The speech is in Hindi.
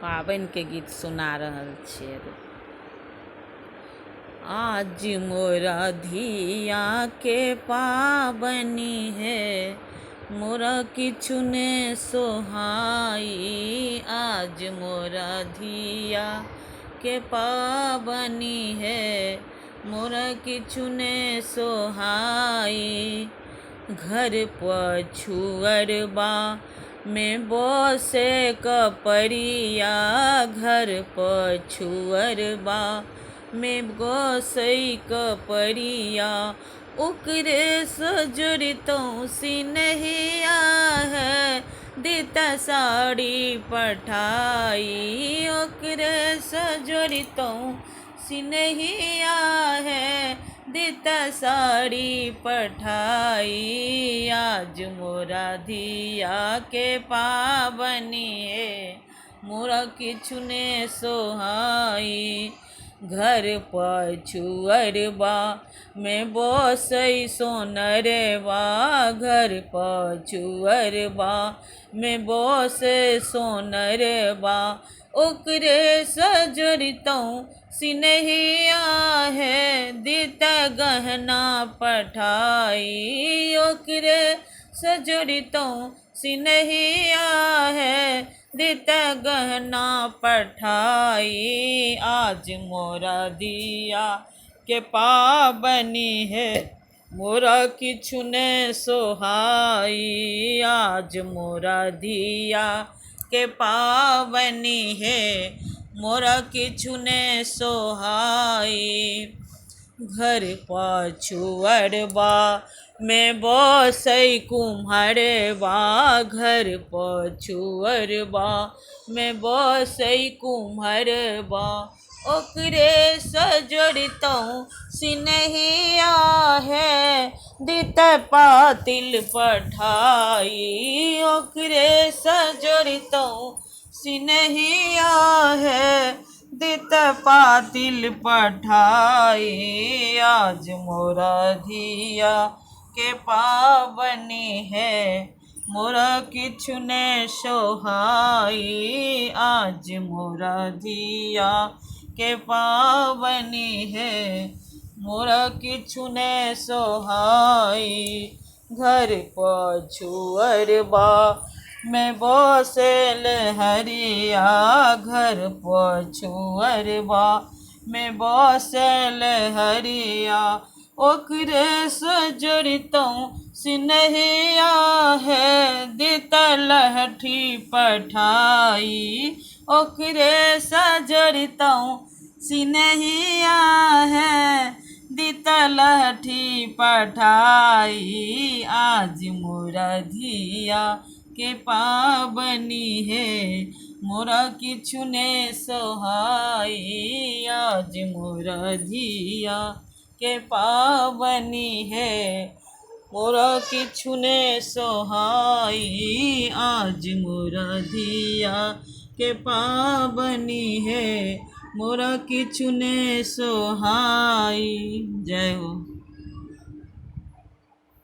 पाबनि के गीत सुना रहल छियै। आज मोरा धिया के पाबनि हे, मोरा किछु ने सोहाई। आज मोरा धिया के पाबनि हे, मोरा किछु ने सोहाई। घर पछुअरबा में बसे कपरिया, घर पछुअरबा में बसै कपरिया। ओकरे सजुरितों सिनहिया है, देता साड़ी पठाई। ओकरे सजुरितों सिनहिया है, देता साड़ी पठाई। आज मोरा धिया के पाबनि हे, मोरा किछु ने सोहाई। घर पछुअरबा में बसै सोनरबा, घर पछुअरबा में बसे सोनरबा। ओकरे सजुरितों सिनहिया है, देता गहना पठाई। ओकरे सजुरितों सिनहिया है, देता गहना पठाई। आज मोरा धिया के पाबनि है, मोरा किछु ने सोहाई। आज मोरा धिया के पाबनि है, मोरा किछु ने सोहाई। घर पछुअरबा में बसै कुम्हरबा, घर पछुअरबा में बसै कुम्हरबा। ओकरे सजुरितों सिनहिया है, देता पातिल पठाई। ओकरे सजुरितों सिनहिया है, देता पातिल पठाई। आज मोरा धिया के पाबनि है, मोरा किछु ने सोहाई। आज मोरा धिया के पाबनि है, मोरा किछु ने सोहाई। घर पछुअरबा में बसे लहरिया, घर पछुअरबा में बसे लहरिया। ओकरे सजुरितों सिनहिया है, देता लहठी पठाई। ओकरे सजुरितों सिनहिया है, देता लहठी पठाई। आज मोरा धिया के पाबनि है, मोरा किछु ने सोहाई। आज मोरा धिया के पाबनि है, मोरा किछु ने सोहाई। आज मोरा धिया के पाबनि है, मोरा किछु ने सोहाई। जय हो।